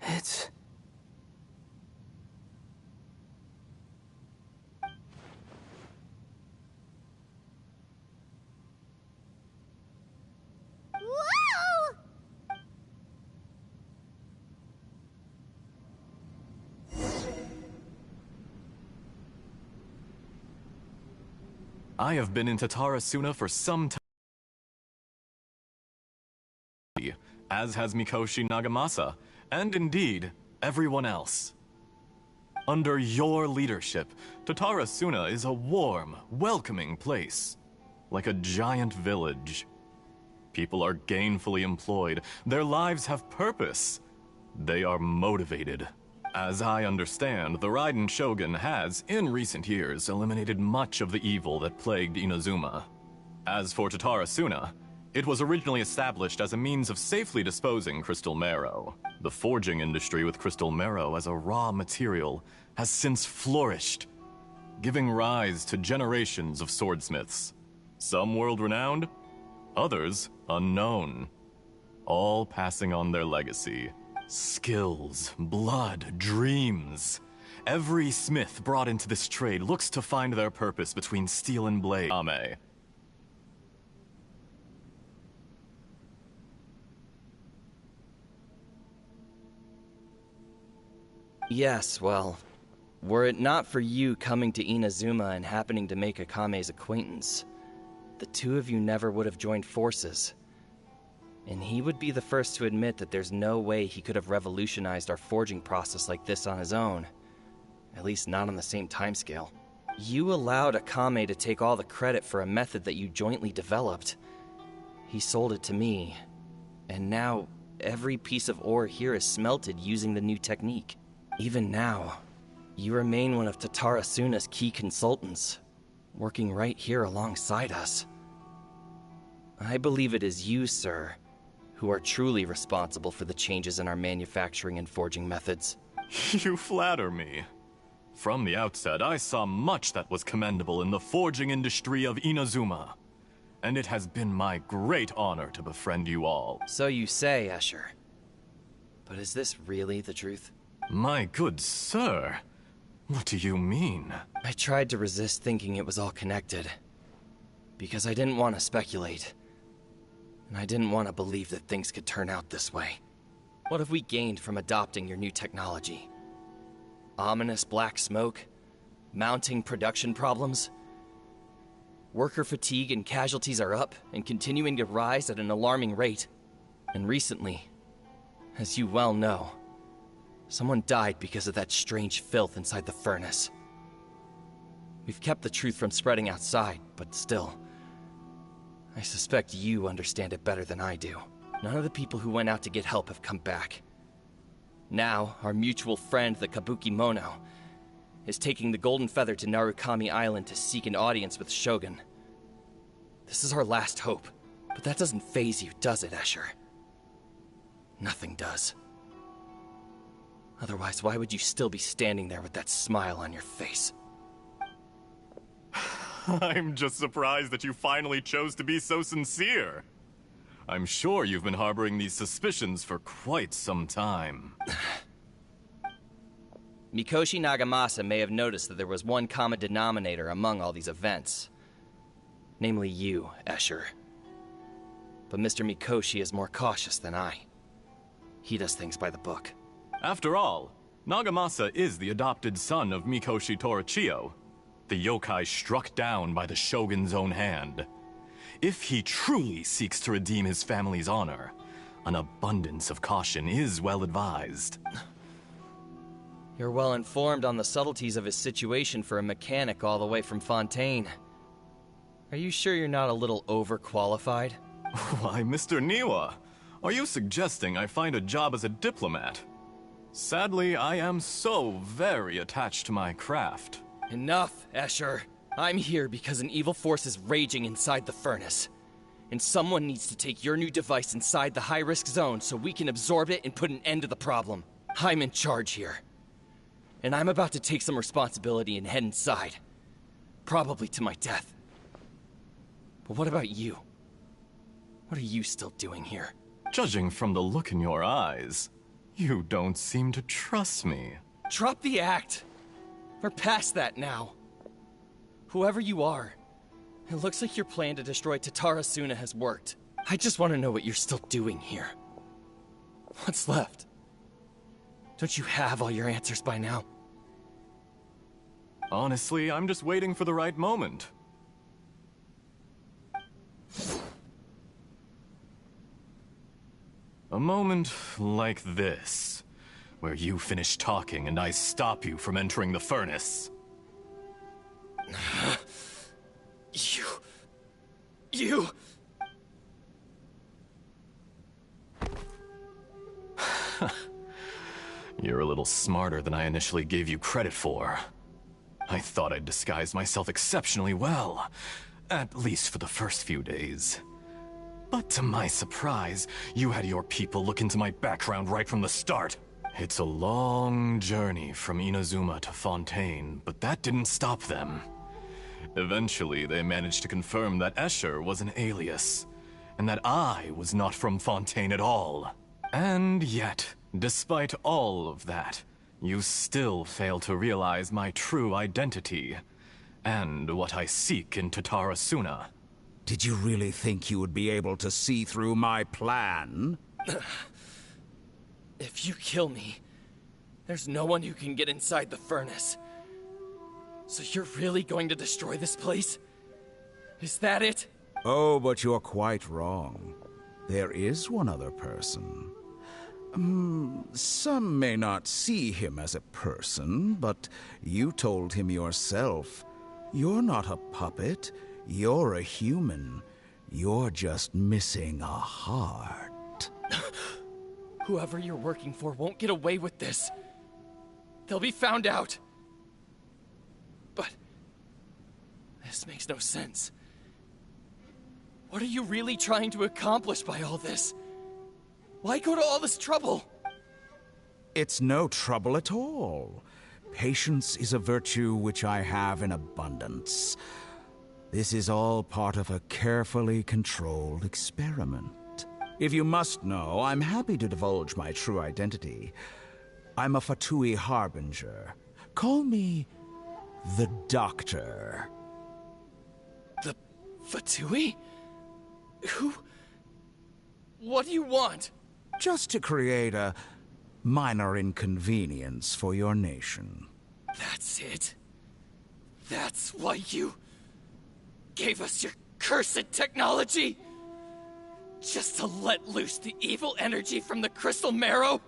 It's... Whoa! I have been in Tatarasuna for some time, as has Mikoshi Nagamasa, and indeed, everyone else. Under your leadership, Tatarasuna is a warm, welcoming place, like a giant village. People are gainfully employed, their lives have purpose, they are motivated. As I understand, the Raiden Shogun has, in recent years, eliminated much of the evil that plagued Inazuma. As for Tatarasuna, it was originally established as a means of safely disposing crystal marrow. The forging industry with crystal marrow as a raw material has since flourished, giving rise to generations of swordsmiths. Some world-renowned, others unknown, all passing on their legacy. Skills, blood, dreams. Every smith brought into this trade looks to find their purpose between steel and blade. Ame. Yes, well, were it not for you coming to Inazuma and happening to make Akame's acquaintance, the two of you never would have joined forces. And he would be the first to admit that there's no way he could have revolutionized our forging process like this on his own. At least not on the same timescale. You allowed Akame to take all the credit for a method that you jointly developed. He sold it to me, and now every piece of ore here is smelted using the new technique. Even now, you remain one of Tatarasuna's key consultants, working right here alongside us. I believe it is you, sir, who are truly responsible for the changes in our manufacturing and forging methods. You flatter me. From the outset, I saw much that was commendable in the forging industry of Inazuma, and it has been my great honor to befriend you all. So you say, Escher. But is this really the truth? My good sir, what do you mean? I tried to resist thinking it was all connected, because I didn't want to speculate. And I didn't want to believe that things could turn out this way. What have we gained from adopting your new technology? Ominous black smoke? Mounting production problems? Worker fatigue and casualties are up and continuing to rise at an alarming rate. And recently, as you well know, someone died because of that strange filth inside the furnace. We've kept the truth from spreading outside, but still, I suspect you understand it better than I do. None of the people who went out to get help have come back. Now, our mutual friend, the Kabuki Mono, is taking the Golden Feather to Narukami Island to seek an audience with Shogun. This is our last hope, but that doesn't faze you, does it, Escher? Nothing does. Otherwise, why would you still be standing there with that smile on your face? I'm just surprised that you finally chose to be so sincere. I'm sure you've been harboring these suspicions for quite some time. Mikoshi Nagamasa may have noticed that there was one common denominator among all these events. Namely you, Escher. But Mr. Mikoshi is more cautious than I. He does things by the book. After all, Nagamasa is the adopted son of Mikoshi Torichio, the yokai struck down by the Shogun's own hand. If he truly seeks to redeem his family's honor, an abundance of caution is well advised. You're well informed on the subtleties of his situation for a mechanic all the way from Fontaine. Are you sure you're not a little overqualified? Why, Mr. Niwa, are you suggesting I find a job as a diplomat? Sadly, I am so very attached to my craft. Enough, Escher. I'm here because an evil force is raging inside the furnace. And someone needs to take your new device inside the high-risk zone so we can absorb it and put an end to the problem. I'm in charge here. And I'm about to take some responsibility and head inside. Probably to my death. But what about you? What are you still doing here? Judging from the look in your eyes, you don't seem to trust me. Drop the act. We're past that now. Whoever you are, it looks like your plan to destroy Tatarasuna has worked. I just want to know what you're still doing here. What's left? Don't you have all your answers by now? Honestly, I'm just waiting for the right moment. A moment like this, where you finish talking and I stop you from entering the furnace. You... You're a little smarter than I initially gave you credit for. I thought I'd disguised myself exceptionally well, at least for the first few days. But to my surprise, you had your people look into my background right from the start. It's a long journey from Inazuma to Fontaine, but that didn't stop them. Eventually, they managed to confirm that Escher was an alias, and that I was not from Fontaine at all. And yet, despite all of that, you still fail to realize my true identity, and what I seek in Tatarasuna. Did you really think you would be able to see through my plan? If you kill me, there's no one who can get inside the furnace. So you're really going to destroy this place? Is that it? Oh, but you're quite wrong. There is one other person. Some may not see him as a person, but you told him yourself. You're not a puppet. You're a human. You're just missing a heart. Whoever you're working for won't get away with this. They'll be found out. But this makes no sense. What are you really trying to accomplish by all this? Why go to all this trouble? It's no trouble at all. Patience is a virtue which I have in abundance. This is all part of a carefully controlled experiment. If you must know, I'm happy to divulge my true identity. I'm a Fatui Harbinger. Call me the Doctor. The Fatui? Who? What do you want? Just to create a minor inconvenience for your nation. That's it? That's why you gave us your cursed technology? Just to let loose the evil energy from the crystal marrow?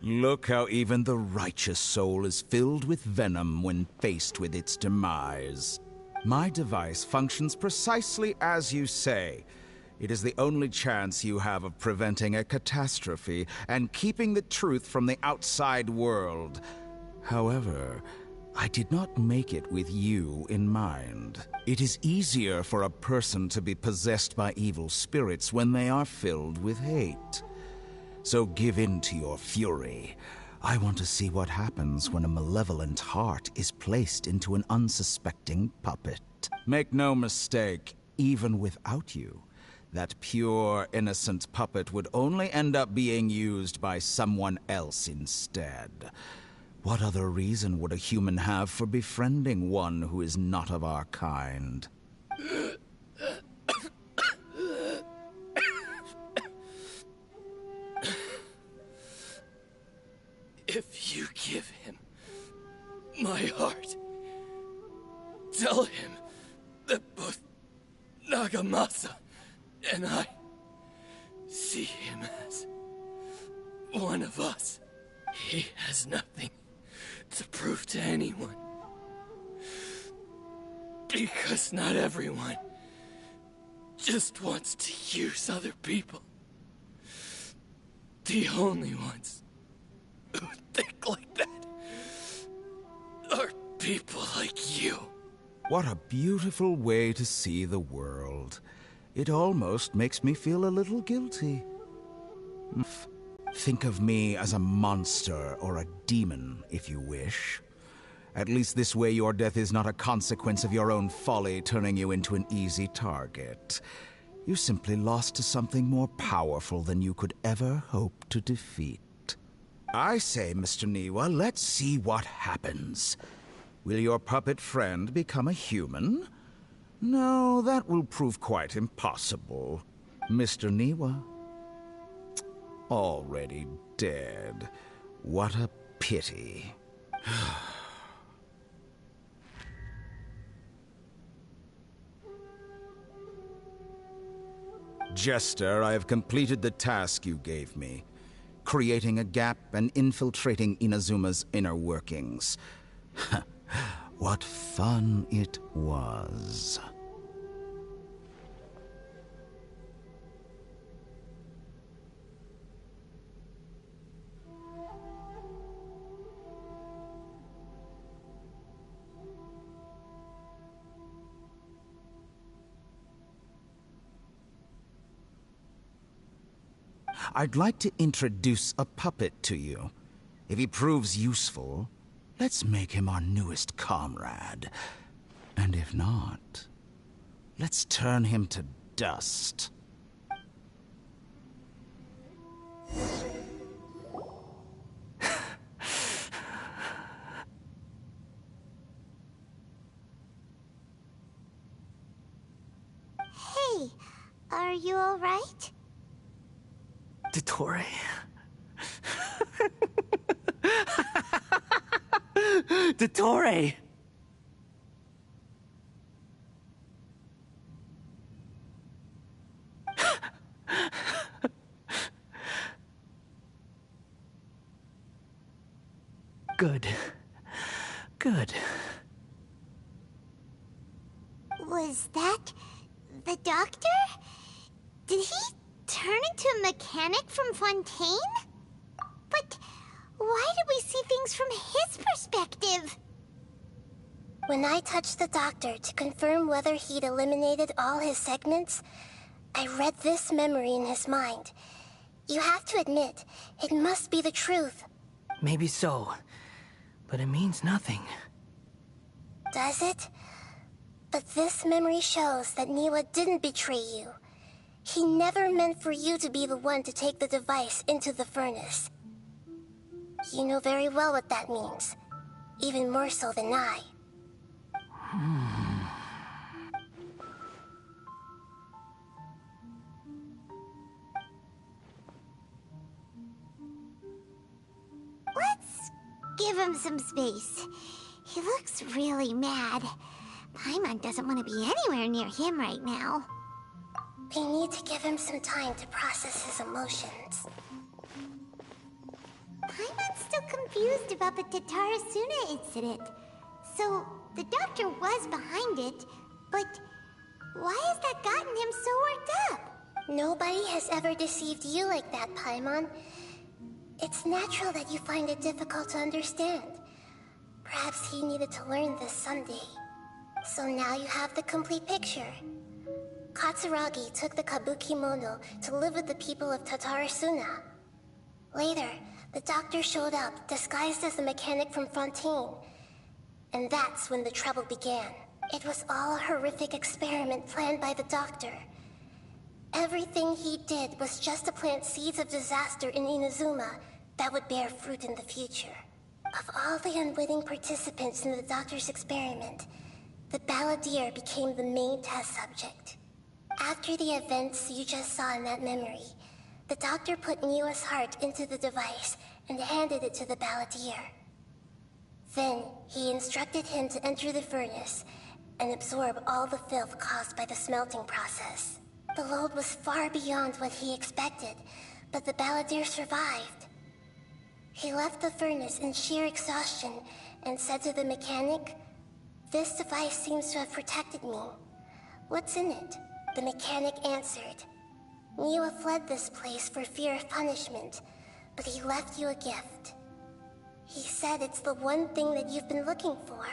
Look how even the righteous soul is filled with venom when faced with its demise. My device functions precisely as you say. It is the only chance you have of preventing a catastrophe and keeping the truth from the outside world. However, I did not make it with you in mind. It is easier for a person to be possessed by evil spirits when they are filled with hate. So give in to your fury. I want to see what happens when a malevolent heart is placed into an unsuspecting puppet. Make no mistake, even without you, that pure, innocent puppet would only end up being used by someone else instead. What other reason would a human have for befriending one who is not of our kind? If you give him my heart, tell him that both Nagamasa and I see him as one of us. He has nothing to prove to anyone. Because not everyone just wants to use other people. The only ones who think like that are people like you. What a beautiful way to see the world. It almost makes me feel a little guilty. Think of me as a monster or a demon, if you wish. At least this way your death is not a consequence of your own folly turning you into an easy target. You simply lost to something more powerful than you could ever hope to defeat. I say, Mr. Niwa, let's see what happens. Will your puppet friend become a human? No, that will prove quite impossible. Mr. Niwa, already dead. What a pity. Jester, I have completed the task you gave me. Creating a gap and infiltrating Inazuma's inner workings. What fun it was. I'd like to introduce a puppet to you. If he proves useful, let's make him our newest comrade. And if not, let's turn him to dust. Hey, are you all right? Dottore. Dottore! Good. Good. Was that the doctor? Did he turn into a mechanic from Fontaine? But why did we see things from his perspective? When I touched the doctor to confirm whether he'd eliminated all his segments, I read this memory in his mind. You have to admit, it must be the truth. Maybe so, but it means nothing. Does it? But this memory shows that Niwa didn't betray you. He never meant for you to be the one to take the device into the furnace. You know very well what that means. Even more so than I. Let's give him some space. He looks really mad. Paimon doesn't want to be anywhere near him right now. We need to give him some time to process his emotions. Paimon's still confused about the Tatarasuna incident. So, the doctor was behind it, but why has that gotten him so worked up? Nobody has ever deceived you like that, Paimon. It's natural that you find it difficult to understand. Perhaps he needed to learn this someday. So now you have the complete picture. Katsuragi took the Kabuki Mono to live with the people of Tatarasuna. Later, the doctor showed up, disguised as a mechanic from Fontaine. And that's when the trouble began. It was all a horrific experiment planned by the doctor. Everything he did was just to plant seeds of disaster in Inazuma that would bear fruit in the future. Of all the unwitting participants in the doctor's experiment, the balladeer became the main test subject. After the events you just saw in that memory, the doctor put Niwa's heart into the device and handed it to the balladeer. Then, he instructed him to enter the furnace and absorb all the filth caused by the smelting process. The load was far beyond what he expected, but the balladeer survived. He left the furnace in sheer exhaustion and said to the mechanic, "This device seems to have protected me. What's in it?" The mechanic answered, "Niwa fled this place for fear of punishment, but he left you a gift. He said it's the one thing that you've been looking for."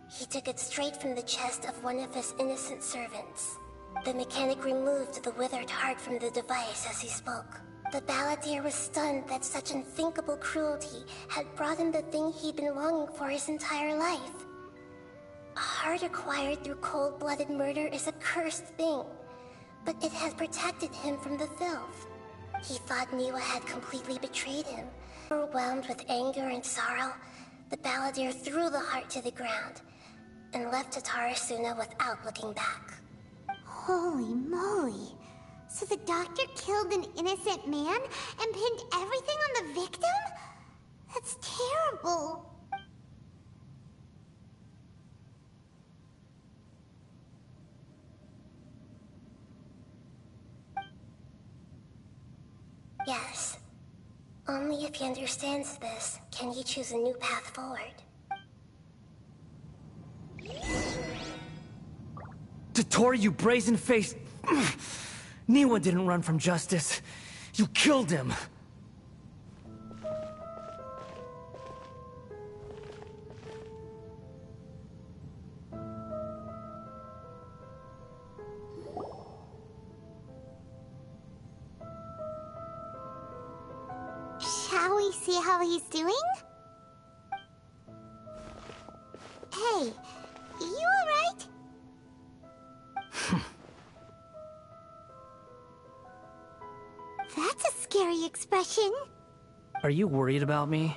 He took it straight from the chest of one of his innocent servants. The mechanic removed the withered heart from the device as he spoke. The balladeer was stunned that such unthinkable cruelty had brought him the thing he'd been longing for his entire life. A heart acquired through cold-blooded murder is a cursed thing, but it had protected him from the filth. He thought Niwa had completely betrayed him. Overwhelmed with anger and sorrow, the balladeer threw the heart to the ground and left Tatarasuna without looking back. Holy moly. So the doctor killed an innocent man and pinned everything on the victim? That's terrible. Yes. Only if he understands this can he choose a new path forward. Dottore, you brazen-faced... Niwa didn't run from justice. You killed him. Shall we see how he's doing? Hey, you alright? That's a scary expression. Are you worried about me?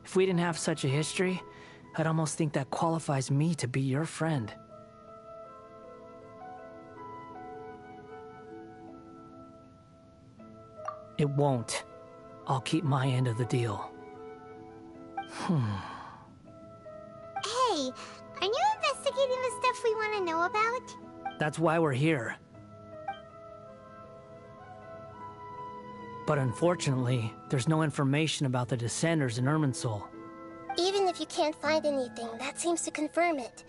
If we didn't have such a history, I'd almost think that qualifies me to be your friend. It won't. I'll keep my end of the deal. Hey, are you investigating the stuff we want to know about? That's why we're here. But unfortunately, there's no information about the Descenders in Irminsul. Even if you can't find anything, that seems to confirm it.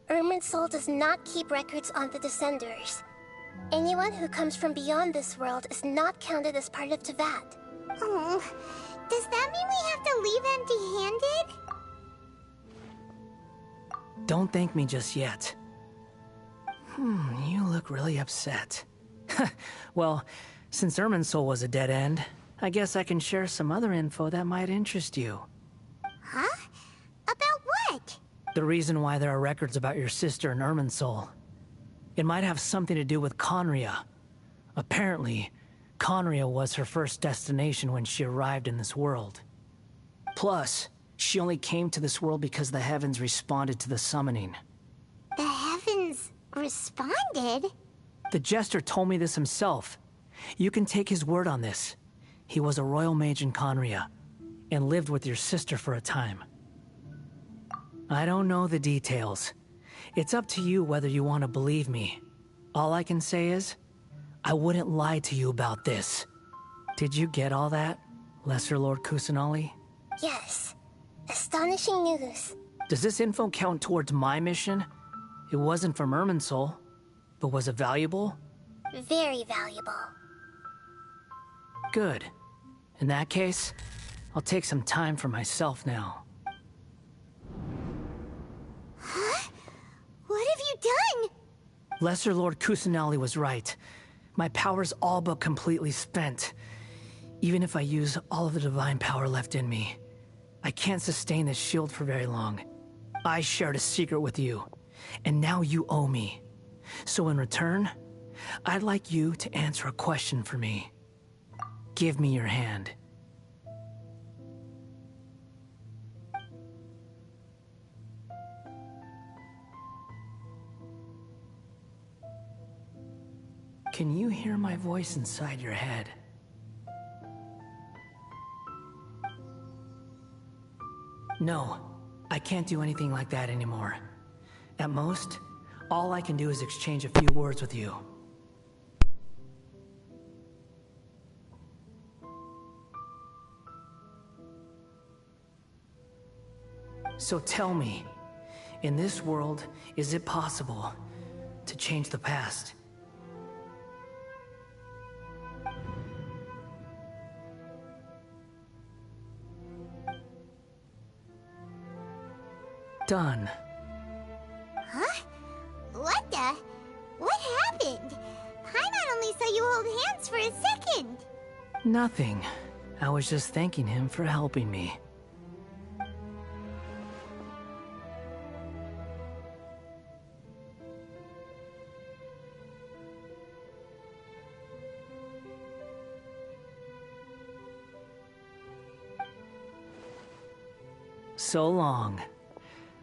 Irminsul does not keep records on the Descenders. Anyone who comes from beyond this world is not counted as part of Teyvat. Oh, does that mean we have to leave empty-handed? Don't thank me just yet. You look really upset. Well, since Irminsul was a dead end, I guess I can share some other info that might interest you. Huh? About what? The reason why there are records about your sister in Irminsul. It might have something to do with Conria. Apparently, Conria was her first destination when she arrived in this world. Plus, she only came to this world because the heavens responded to the summoning. The heavens responded? The Jester told me this himself. You can take his word on this. He was a royal mage in Conria, and lived with your sister for a time. I don't know the details. It's up to you whether you want to believe me. All I can say is, I wouldn't lie to you about this. Did you get all that, Lesser Lord Kusanali? Yes. Astonishing news. Does this info count towards my mission? It wasn't from Irminsul, but was it valuable? Very valuable. Good. In that case, I'll take some time for myself now. Huh? What have you done? Lesser Lord Kusanali was right. My power's all but completely spent. Even if I use all of the divine power left in me, I can't sustain this shield for very long. I shared a secret with you, and now you owe me. So in return, I'd like you to answer a question for me. Give me your hand. Can you hear my voice inside your head? No, I can't do anything like that anymore. At most, all I can do is exchange a few words with you. So tell me, in this world, is it possible to change the past? Done. Huh? What the? What happened? Paimon only saw you hold hands for a second. Nothing. I was just thanking him for helping me. So long.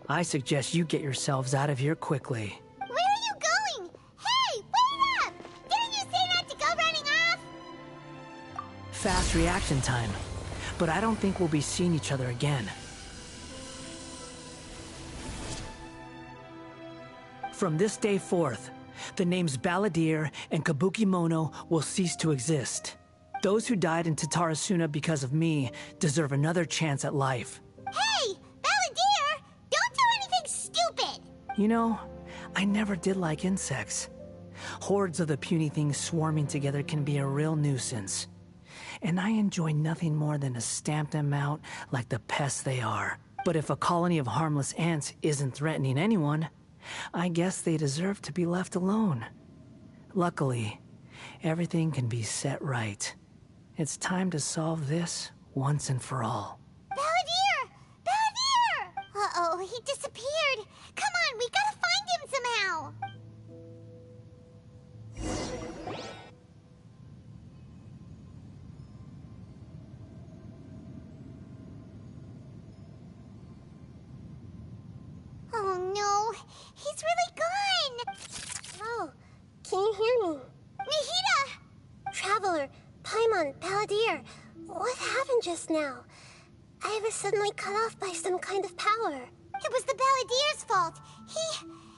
I suggest you get yourselves out of here quickly. Where are you going? Hey, wait up! Didn't you say not to go running off? Fast reaction time. But I don't think we'll be seeing each other again. From this day forth, the names Balladeer and Kabukimono will cease to exist. Those who died in Tatarasuna because of me deserve another chance at life. Hey, Balladeer! Don't do anything stupid! You know, I never did like insects. Hordes of the puny things swarming together can be a real nuisance. And I enjoy nothing more than to stamp them out like the pests they are. But if a colony of harmless ants isn't threatening anyone, I guess they deserve to be left alone. Luckily, everything can be set right. It's time to solve this once and for all. Balladeer! Balladeer! Uh-oh, he disappeared. Come on, we gotta find him somehow. Oh no, he's really gone. Oh, can you hear me? Nahida! Traveler, Paimon, Balladeer, what happened just now? I was suddenly cut off by some kind of power. It was the Balladeer's fault.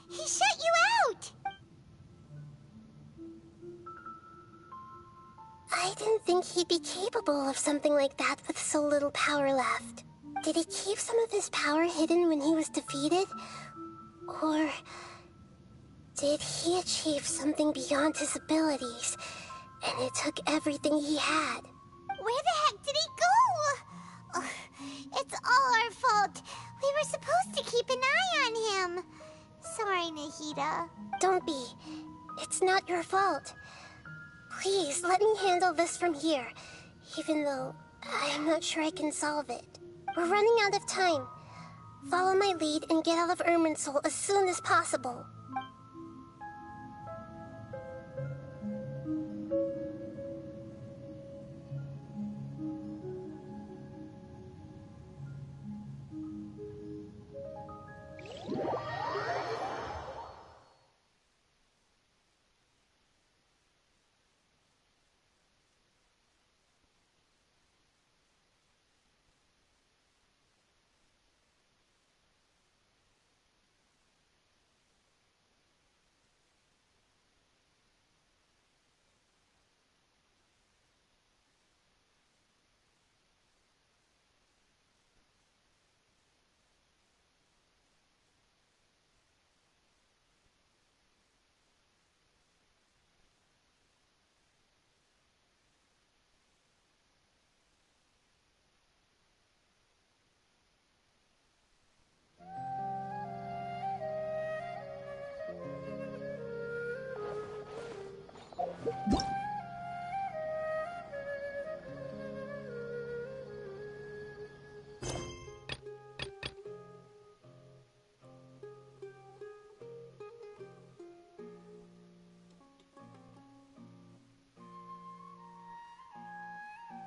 He shut you out. I didn't think he'd be capable of something like that with so little power left. Did he keep some of his power hidden when he was defeated? Or did he achieve something beyond his abilities, and it took everything he had? Where the heck did he go? Ugh, it's all our fault. We were supposed to keep an eye on him. Sorry, Nahida. Don't be. It's not your fault. Please, let me handle this from here, even though I'm not sure I can solve it. We're running out of time. Follow my lead and get out of Irminsul as soon as possible.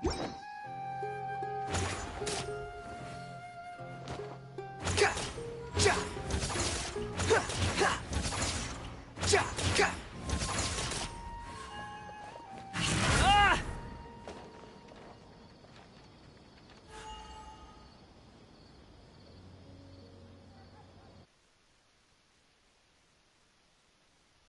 You